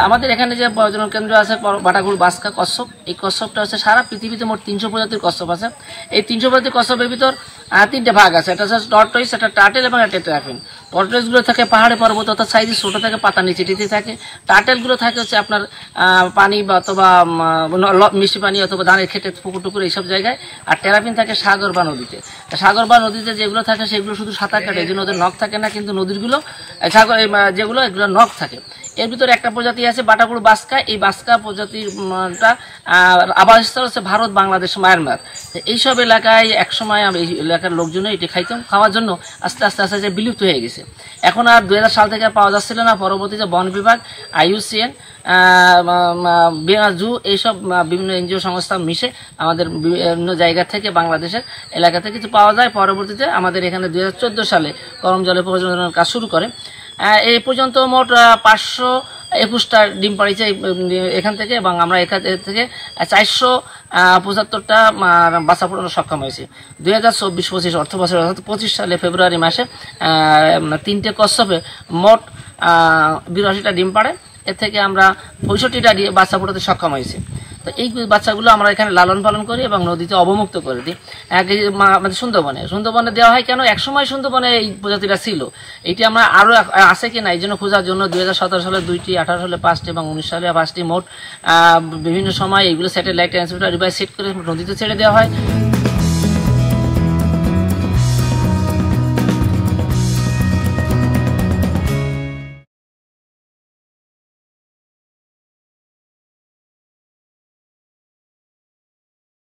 আমাদের এখানে যে প্রজনন কেন্দ্র আছে বাটাগুড় বাসকা কচ্ছপ, এই কচ্ছপটা হচ্ছে সারা পৃথিবীতে মোট 300 প্রজাতির কচ্ছপ আছে। এই 300 প্রজাতির কচ্ছপের ভিতর 3টে ভাগ আছে, একটা হচ্ছে টর্টয়েস, একটা টার্টেল এবং একটা টেট্রাফিন। টর্টয়েসগুলো থাকে পাহাড়ে পর্বত অর্থাৎ সাইজে ছোট থাকে, পাতা নিচে টিতে থাকে। টার্টেলগুলো থাকে হচ্ছে আপনার পানি বা অথবা মিষ্টি পানি অথবা ধানের খেতে পুকুর টুকুর এইসব জায়গায়। আর টেরাফিন থাকে সাগর বা নদীতে। সাগর বা নদীতে যেগুলো থাকে সেগুলো শুধু সাঁতার কাটে, এই জন্য ওদের নখ থাকে না, কিন্তু নদীরগুলো সাগর যেগুলো এগুলো নখ থাকে। এর ভিতরে একটা প্রজাতি আছে বাটাগুড় বাসকা। এই বাসকা প্রজাতিটা আবাসস্থল হচ্ছে ভারত, বাংলাদেশ, মায়ানমার। এইসব এলাকায় একসময় এই এলাকার লোকজন এটি খাওয়ার জন্য আস্তে আস্তে আস্তে আস্তে বিলুপ্ত হয়ে গেছে। এখন আর 2000 সাল থেকে পাওয়া যাচ্ছিল না। পরবর্তীতে বন বিভাগ, IUCN, জু এইসব বিভিন্ন NGO সংস্থা মিশে আমাদের বিভিন্ন জায়গা থেকে বাংলাদেশের এলাকা থেকে কিছু পাওয়া যায়। পরবর্তীতে আমাদের এখানে 2014 সালে গরম জলে প্রজননের কাজ শুরু করে। এই পর্যন্ত মোট 521টা ডিম পাড়িয়েছে এখান থেকে, এবং আমরা এখান থেকে 475টা বাচ্চা ফোটানো সক্ষম হয়েছি। 2024-25 অর্থ বছর অর্থাৎ 25 সালে ফেব্রুয়ারি মাসে 3টে কচ্ছপে মোট 82টা ডিম পাড়ে। এর থেকে আমরা 65টা বাচ্চা ফোটাতে সক্ষম হয়েছি। তো এই বাচ্চাগুলো আমরা এখানে লালন পালন করি এবং নদীতে অবমুক্ত করে দিই। আমাদের সুন্দরবনে দেওয়া হয় কেন? একসময় সুন্দরবনে এই প্রজাতিটা ছিল, এটি আমরা আরও আছে কিনা এই জন্য খোঁজার জন্য 2017 সালে 2টি, 18 সালে 5টি এবং 19 সালে 5টি মোট বিভিন্ন সময় এইগুলো স্যাটেলাইট ট্রান্সমিটার রিভাইস সেট করে নদীতে ছেড়ে দেওয়া হয়।